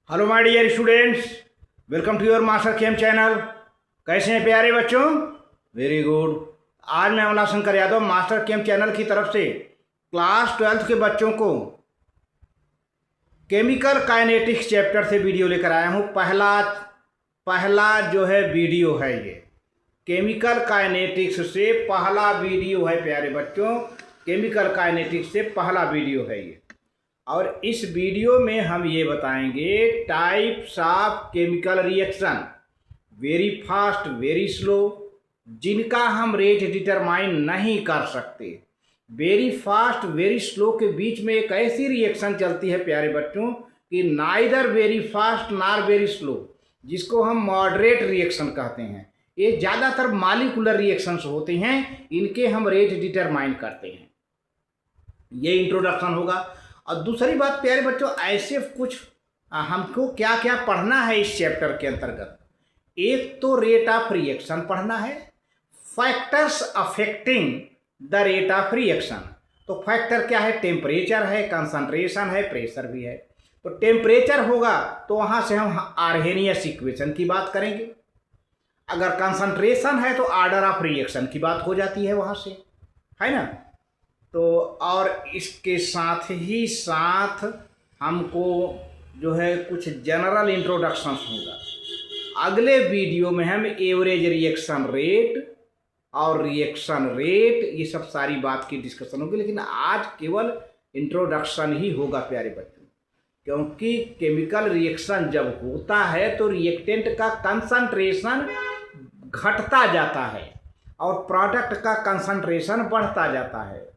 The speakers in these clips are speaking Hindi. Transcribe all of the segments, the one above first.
Hello my dear students, welcome to your master chem channel. कैसे हैं प्यारे बच्चों? Very good. आज मैं Amla Shankar Yadav master chem channel की तरफ से क्लास 12th के बच्चों को केमिकल काइनेटिक्स चैप्टर से वीडियो लेकर आया हूँ। पहला जो है वीडियो है ये केमिकल काइनेटिक्स से पहला वीडियो है प्यारे बच्चों। केमिकल काइनेटिक्स से पहला वीडियो है ये, और इस वीडियो में हम ये बताएंगे types of chemical reaction, very fast very slow, जिनका हम रेट डिटरमाइन नहीं कर सकते। वेरी फास्ट वेरी स्लो के बीच में एक ऐसी रिएक्शन चलती है प्यारे बच्चों कि नाइदर वेरी फास्ट नार वेरी स्लो, जिसको हम मॉडरेट रिएक्शन कहते हैं। ये ज़्यादातर मॉलिक्यूलर रिएक्शंस होते हैं, इनके हम रेट डिटरमाइन करते हैं। ये इंट्रोडक्शन होगा। और दूसरी बात प्यारे बच्चों, ऐसे कुछ हमको क्या क्या पढ़ना है इस चैप्टर के अंतर्गत। एक तो रेट ऑफ रिएक्शन पढ़ना है, factors affecting the rate of reaction. तो फैक्टर क्या है? टेम्परेचर है, कंसंट्रेशन है, प्रेशर भी है। तो टेम्परेचर होगा तो वहाँ से हम आर्हेनियस इक्वेशन की बात करेंगे। अगर कंसंट्रेशन है तो ऑर्डर ऑफ रिएक्शन की बात हो जाती है वहाँ से, है ना। तो और इसके साथ ही साथ हमको जो है कुछ जनरल इंट्रोडक्शंस होगा। अगले वीडियो में हम एवरेज रिएक्शन रेट और रिएक्शन रेट, ये सब सारी बात की डिस्कशन होगी, लेकिन आज केवल इंट्रोडक्शन ही होगा प्यारे बच्चों। क्योंकि केमिकल रिएक्शन जब होता है तो रिएक्टेंट का कंसंट्रेशन घटता जाता है और प्रोडक्ट का कंसंट्रेशन बढ़ता जाता है।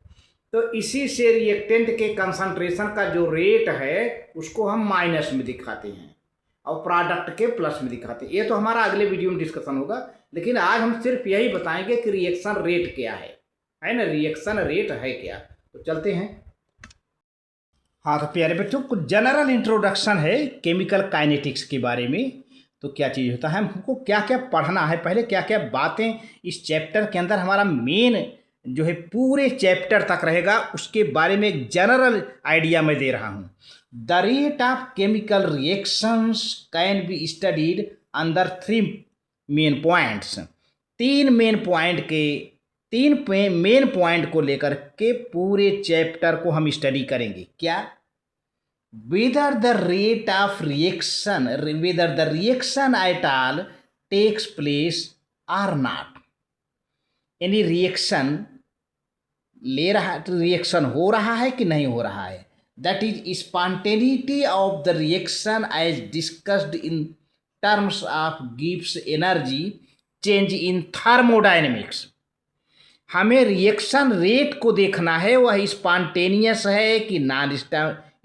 तो इसी से रिएक्टेंट के कंसंट्रेशन का जो रेट है उसको हम माइनस में दिखाते हैं और प्रोडक्ट के प्लस में दिखाते हैं। ये तो हमारा अगले वीडियो में डिस्कशन होगा, लेकिन आज हम सिर्फ यही बताएंगे कि रिएक्शन रेट क्या है ना, रिएक्शन रेट है क्या। तो चलते हैं। हाँ तो प्यारे बच्चों, कुछ जनरल इंट्रोडक्शन है केमिकल काइनेटिक्स के बारे में। तो क्या चीज़ होता है, हमको क्या क्या पढ़ना है, पहले क्या क्या बातें इस चैप्टर के अंदर हमारा मेन जो है पूरे चैप्टर तक रहेगा, उसके बारे में एक जनरल आइडिया मैं दे रहा हूँ। The rate of chemical reactions can be studied under 3 main points. तीन मेन पॉइंट को लेकर के पूरे चैप्टर को हम स्टडी करेंगे। क्या? whether the rate of reaction, whether the reaction at all takes place or not। यानी रिएक्शन रिएक्शन हो रहा है कि नहीं हो रहा है। That is spontaneity of the reaction as discussed in terms of गिव्स एनर्जी चेंज इन थर्मोडायनेमिक्स। हमें रिएक्शन रेट को देखना है, वह स्पॉन्टेनियस है कि नॉन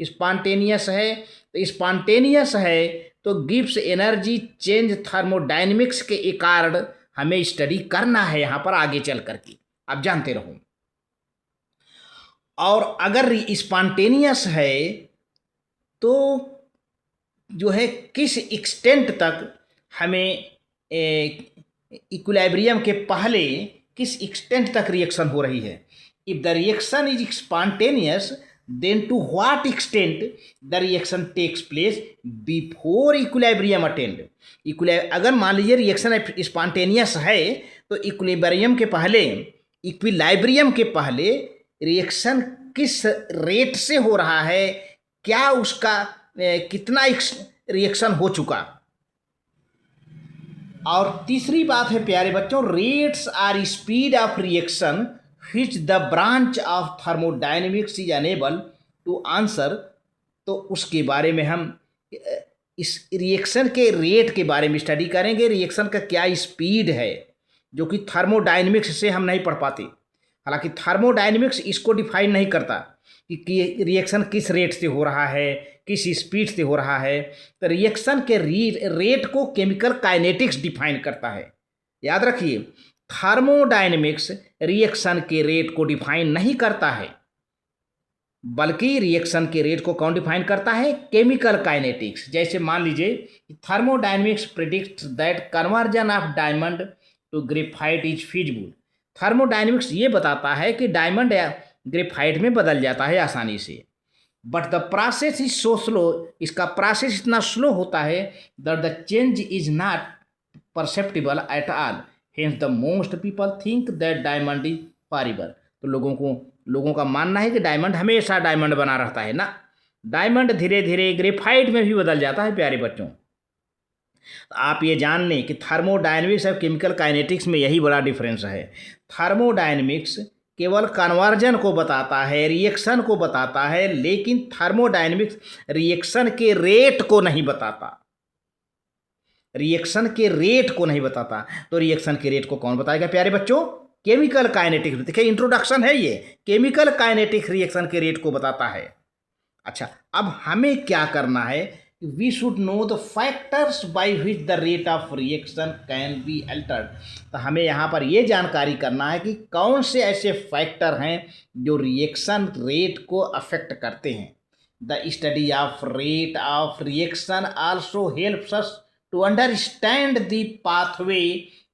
स्पॉन्टेनियस है। तो स्पॉन्टेनियस है तो गिव्स एनर्जी चेंज थर्मोडायनेमिक्स के कारण हमें स्टडी करना है यहाँ पर आगे चल करके, आप जानते रहो। और अगर स्पॉन्टेनियस है तो जो है किस एक्सटेंट तक हमें इक्विलिब्रियम के पहले किस एक्सटेंट तक रिएक्शन हो रही है। If the reaction is spontaneous then to what extent the reaction takes place before equilibrium attained. अगर मान लीजिए रिएक्शन स्पॉन्टेनियस है तो इक्विलिब्रियम के पहले रिएक्शन किस रेट से हो रहा है, क्या उसका कितना रिएक्शन हो चुका। और तीसरी बात है प्यारे बच्चों, rates or speed of reaction which the branch of thermodynamics is unable to answer। तो उसके बारे में हम इस रिएक्शन के रेट के बारे में स्टडी करेंगे। रिएक्शन का क्या स्पीड है जो कि थर्मोडायनेमिक्स से हम नहीं पढ़ पाते। हालांकि थर्मोडायनेमिक्स इसको डिफाइन नहीं करता कि रिएक्शन किस रेट से हो रहा है, किस स्पीड से हो रहा है। तो रिएक्शन के रेट को केमिकल काइनेटिक्स डिफाइन करता है। याद रखिए, थर्मोडायनेमिक्स रिएक्शन के रेट को डिफाइन नहीं करता है, बल्कि रिएक्शन के रेट को कौन डिफाइन करता है? Chemical kinetics. जैसे मान लीजिए thermodynamics predicts that conversion of diamond to graphite is feasible. Thermodynamics ये बताता है कि डायमंड या ग्रेफाइट में बदल जाता है आसानी से। But the process is so slow, इसका प्रोसेस इतना स्लो होता है that the change is not perceptible at all, hence the most people think that diamond is forever. तो लोगों का मानना है कि डायमंड हमेशा डायमंड बना रहता है ना, डायमंड धीरे धीरे ग्रेफाइट में भी बदल जाता है प्यारे बच्चों। तो आप ये जान लें कि थर्मोडायनेमिक्स और केमिकल काइनेटिक्स में यही बड़ा डिफरेंस है। थर्मोडायनेमिक्स केवल कन्वर्जन को बताता है, रिएक्शन को बताता है, लेकिन थर्मोडायनेमिक्स रिएक्शन के रेट को नहीं बताता, रिएक्शन के रेट को नहीं बताता। तो रिएक्शन के रेट को कौन बताएगा प्यारे बच्चों? Chemical kinetics. देखिए इंट्रोडक्शन है ये, केमिकल काइनेटिक्स रिएक्शन के रेट को बताता है। अच्छा, अब हमें क्या करना है? We should know the factors by which the rate of reaction can be altered. तो हमें यहाँ पर ये जानकारी करना है कि कौन से ऐसे फैक्टर हैं जो रिएक्शन रेट को अफेक्ट करते हैं। The study of rate of reaction also helps us to understand the pathway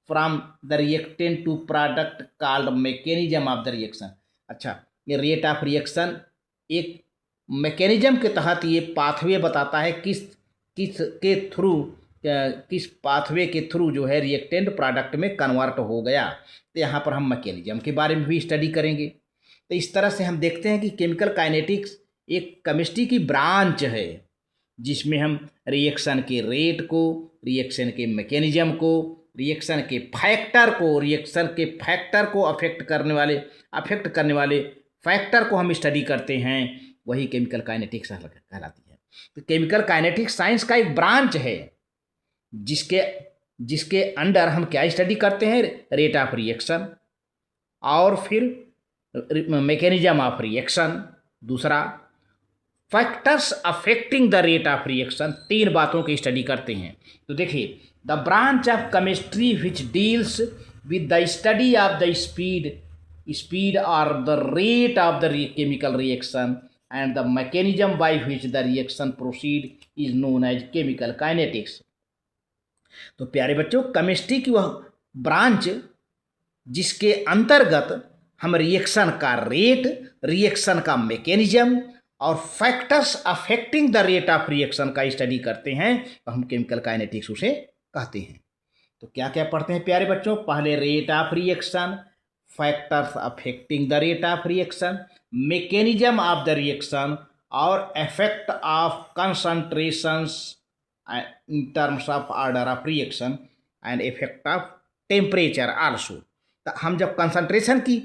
from the reactant to product called mechanism of the reaction. अच्छा, ये रेट ऑफ रिएक्शन एक मैकेनिज्म के तहत ये पाथवे बताता है किस पाथवे के थ्रू जो है रिएक्टेंट प्रोडक्ट में कन्वर्ट हो गया। तो यहाँ पर हम मैकेनिज्म के बारे में भी स्टडी करेंगे। तो इस तरह से हम देखते हैं कि केमिकल काइनेटिक्स एक केमिस्ट्री की ब्रांच है जिसमें हम रिएक्शन के रेट को, रिएक्शन के मैकेनिज्म को, रिएक्शन के फैक्टर को अफेक्ट करने वाले फैक्टर को हम स्टडी करते हैं। वही केमिकल काइनेटिक्स कहलाती है। तो केमिकल काइनेटिक्स साइंस का एक ब्रांच है जिसके अंडर हम क्या स्टडी करते हैं? रेट ऑफ रिएक्शन और फिर मैकेनिज्म ऑफ रिएक्शन, दूसरा factors affecting the rate of reaction. तीन बातों की स्टडी करते हैं। तो देखिए, the branch of chemistry which deals with the study of the speed और the rate of the chemical reaction and the mechanism by which the reaction proceed is known as chemical kinetics। तो प्यारे बच्चों, केमिस्ट्री की वह ब्रांच जिसके अंतर्गत हम रिएक्शन का रेट, रिएक्शन का मैकेनिज्म और factors affecting the rate of reaction का स्टडी करते हैं, तो हम केमिकल काइनेटिक्स उसे कहते हैं। तो क्या क्या पढ़ते हैं प्यारे बच्चों? पहले rate of reaction, factors affecting the rate of reaction, mechanism of the reaction और effect of concentrations in terms of order of reaction and effect of temperature also. तो हम जब कंसंट्रेशन की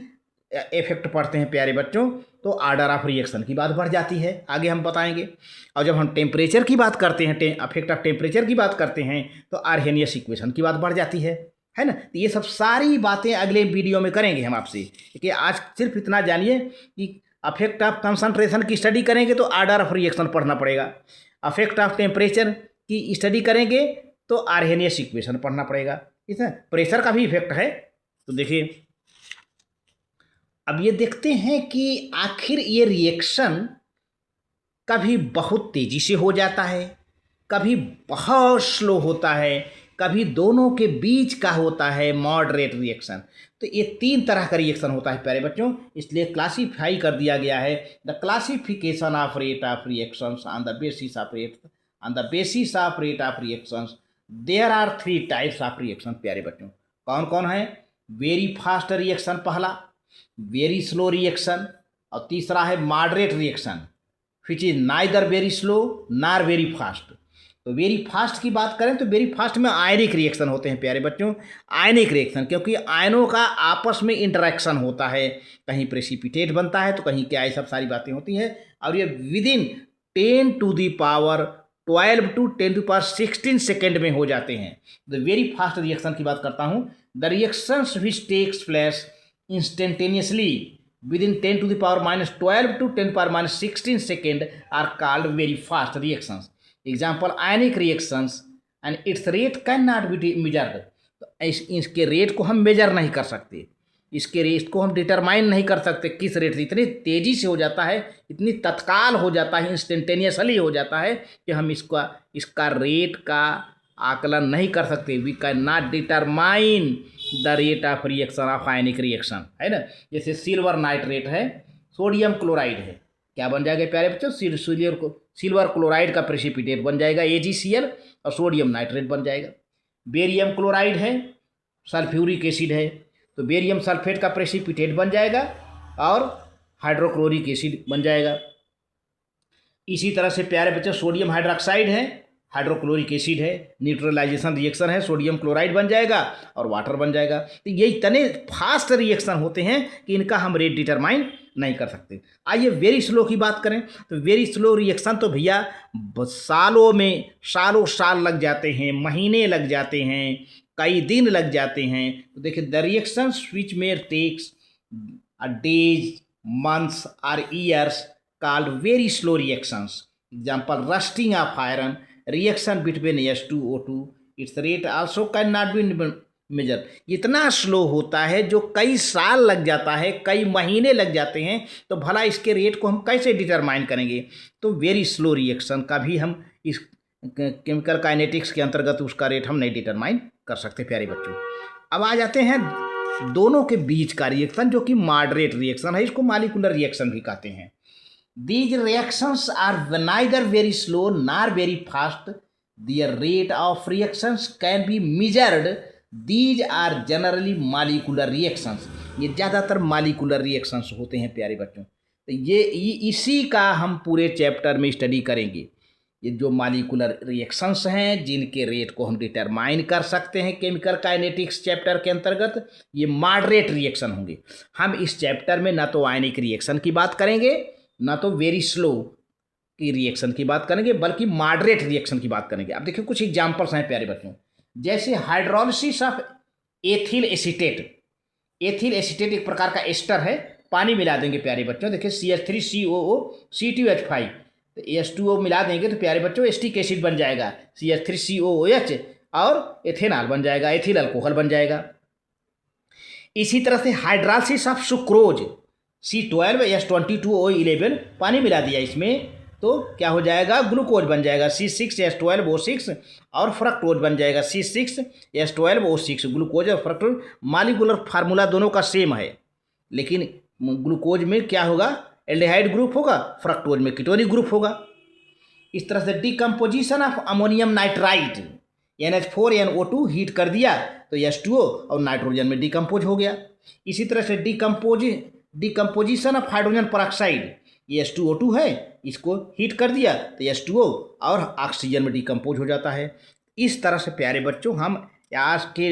इफेक्ट पढ़ते हैं प्यारे बच्चों, तो ऑर्डर ऑफ रिएक्शन की बात बढ़ जाती है, आगे हम बताएंगे। और जब हम टेम्परेचर की बात करते हैं, इफेक्ट ऑफ टेम्परेचर की बात करते हैं, तो आर्हेनियस इक्वेशन की बात बढ़ जाती है ना। तो ये सब सारी बातें अगले वीडियो में करेंगे हम आपसे, क्योंकि आज सिर्फ इतना जानिए कि अफेक्ट ऑफ कंसंट्रेशन की स्टडी करेंगे तो ऑर्डर ऑफ रिएक्शन पढ़ना पड़ेगा, अफेक्ट ऑफ टेम्परेचर की स्टडी करेंगे तो आर्हेनियस इक्वेशन पढ़ना पड़ेगा। इसमें प्रेशर का भी इफेक्ट है। तो देखिए, अब ये देखते हैं कि आखिर ये रिएक्शन कभी बहुत तेज़ी से हो जाता है, कभी बहुत स्लो होता है, कभी दोनों के बीच का होता है मॉडरेट रिएक्शन। तो ये तीन तरह का रिएक्शन होता है प्यारे बच्चों, इसलिए क्लासीफाई कर दिया गया है the classification of rate of reactions on the basis of rate of reactions. There are 3 types of reaction प्यारे बच्चों। कौन कौन है? वेरी फास्ट रिएक्शन पहला, वेरी स्लो रिएक्शन, और तीसरा है moderate reaction which is neither very slow nor very fast. तो वेरी फास्ट की बात करें तो वेरी फास्ट में आयनिक रिएक्शन होते हैं प्यारे बच्चों, आयनिक रिएक्शन, क्योंकि आयनों का आपस में इंटरेक्शन होता है, कहीं प्रेसिपिटेट बनता है तो कहीं क्या, ये सब सारी बातें होती हैं। और ये within 10 to the power 12 to 10 to the power 16 second में हो जाते हैं। तो वेरी फास्ट रिएक्शन की बात करता हूँ, the reactions which takes place instantaneously within 10 to the power minus 12 to 10 power minus 16 second are called very fast reactions. Example, ionic reactions and its rate cannot be measured। तो इसके रेट को हम मेजर नहीं कर सकते, इसके रेट को हम डिटरमाइन नहीं कर सकते किस रेट से, इतनी तेज़ी से हो जाता है, इतनी तत्काल हो जाता है, इंस्टेंटेनियसली हो जाता है कि हम इसका रेट का आकलन नहीं कर सकते। We can not determine the rate of reaction of ionic reaction, है ना। जैसे सिल्वर नाइट्रेट है, सोडियम क्लोराइड है, क्या बन जाएगा प्यारे बच्चों, सिल्वर क्लोराइड का प्रेसिपिटेट बन जाएगा AgCl, और सोडियम नाइट्रेट बन जाएगा। बेरियम क्लोराइड है, सल्फ्यूरिक एसिड है, तो बेरियम सल्फेट का प्रेसिपिटेट बन जाएगा और हाइड्रोक्लोरिक एसिड बन जाएगा। इसी तरह से प्यारे बच्चों सोडियम हाइड्रोक्साइड है, हाइड्रोक्लोरिक एसिड है, न्यूट्रलाइजेशन रिएक्शन है, सोडियम क्लोराइड बन जाएगा और वाटर बन जाएगा। तो ये इतने फास्ट रिएक्शन होते हैं कि इनका हम रेट डिटरमाइन नहीं कर सकते। आइए वेरी स्लो की बात करें, तो वेरी स्लो रिएक्शन तो भैया सालों में सालों साल लग जाते हैं, महीने लग जाते हैं, कई दिन लग जाते हैं। तो देखिए द रिएक्शन विच में टेक्स डेज, मंथ्स और years called very slow reactions. Example, rusting of iron, reaction between H2O2, its rate also cannot be measured. इतना स्लो होता है जो कई साल लग जाता है, कई महीने लग जाते हैं, तो भला इसके रेट को हम कैसे डिटरमाइन करेंगे। तो वेरी स्लो रिएक्शन का भी हम इस केमिकल काइनेटिक्स के अंतर्गत उसका रेट हम नहीं डिटरमाइन कर सकते प्यारे बच्चों। अब आ जाते हैं दोनों के बीच का रिएक्शन जो कि मॉडरेट रिएक्शन है, इसको मॉलिक्यूलर रिएक्शन भी कहते हैं। These reactions are neither very slow nor very fast. Their rate of reactions can be measured. These are generally molecular reactions. ये ज़्यादातर molecular reactions होते हैं प्यारे बच्चों। तो ये इसी का हम पूरे चैप्टर में स्टडी करेंगे। ये जो मॉलिक्यूलर रिएक्शंस हैं जिनके रेट को हम डिटरमाइन कर सकते हैं केमिकल काइनेटिक्स चैप्टर के अंतर्गत, ये मॉडरेट रिएक्शन होंगे। हम इस चैप्टर में ना तो आयनिक रिएक्शन की बात करेंगे, ना तो वेरी स्लो की रिएक्शन की बात करेंगे, बल्कि मॉडरेट रिएक्शन की बात करेंगे। अब देखिए कुछ एग्जांपल्स हैं प्यारे बच्चों, जैसे hydrolysis of ethyl acetate. Ethyl acetate एक प्रकार का एस्टर है, पानी मिला देंगे प्यारे बच्चों, देखिए CH3COO C2H5, तो H2O मिला देंगे तो प्यारे बच्चों एस्टिक एसिड बन जाएगा, CH3COOH, और एथेनॉल बन जाएगा, एथिल अल्कोहल बन जाएगा। इसी तरह से हाइड्रोलिसिस ऑफ सुक्रोज C12H22O11, पानी मिला दिया इसमें तो क्या हो जाएगा, ग्लूकोज बन जाएगा, C6H12O6, और फ्रक्टोज बन जाएगा, C6H12O6। ग्लूकोज और फ्रक्टोज मॉलिक्यूलर फार्मूला दोनों का सेम है, लेकिन ग्लूकोज में क्या होगा, एल्डिहाइड ग्रुप होगा, फ्रक्टोज में कीटोनिक ग्रुप होगा। इस तरह से decomposition of ammonium nitrite NH4NO2 heat कर दिया तो H2O और नाइट्रोजन में डिकम्पोज हो गया। इसी तरह से डिकम्पोजिशन ऑफ हाइड्रोजन परऑक्साइड, ये H2O2 है, इसको हीट कर दिया तो H2O और ऑक्सीजन में डिकम्पोज हो जाता है। इस तरह से प्यारे बच्चों हम आज के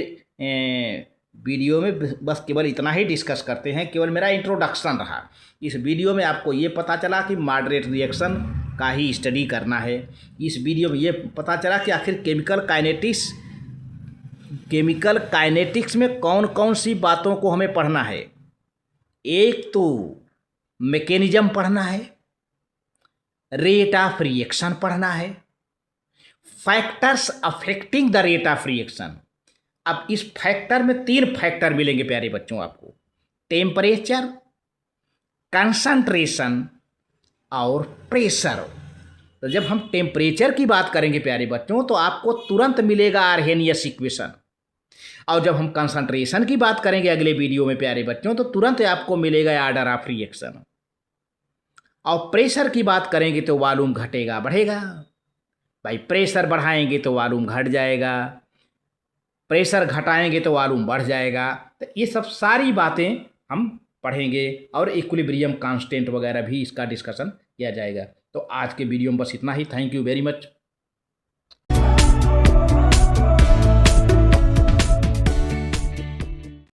वीडियो में बस केवल इतना ही डिस्कस करते हैं, केवल मेरा इंट्रोडक्शन रहा। इस वीडियो में आपको ये पता चला कि मॉडरेट रिएक्शन का ही स्टडी करना है। इस वीडियो में ये पता चला कि आखिर केमिकल काइनेटिक्स में कौन कौन सी बातों को हमें पढ़ना है। एक तो मैकेनिज्म पढ़ना है, रेट ऑफ रिएक्शन पढ़ना है, factors affecting the rate of reaction. अब इस फैक्टर में 3 फैक्टर मिलेंगे प्यारे बच्चों आपको, टेम्परेचर, कंसंट्रेशन और प्रेशर। तो जब हम टेम्परेचर की बात करेंगे प्यारे बच्चों तो आपको तुरंत मिलेगा आर्हेनियस इक्वेशन, और जब हम कंसंट्रेशन की बात करेंगे अगले वीडियो में प्यारे बच्चों तो तुरंत आपको मिलेगा आर्डर ऑफ रिएक्शन, और प्रेशर की बात करेंगे तो वॉल्यूम घटेगा बढ़ेगा। भाई प्रेशर बढ़ाएंगे तो वॉल्यूम घट जाएगा, प्रेशर घटाएंगे तो वॉल्यूम बढ़ जाएगा। तो ये सब सारी बातें हम पढ़ेंगे, और इक्विलिब्रियम कांस्टेंट वगैरह भी इसका डिस्कशन किया जाएगा। तो आज के वीडियो में बस इतना ही। Thank you very much.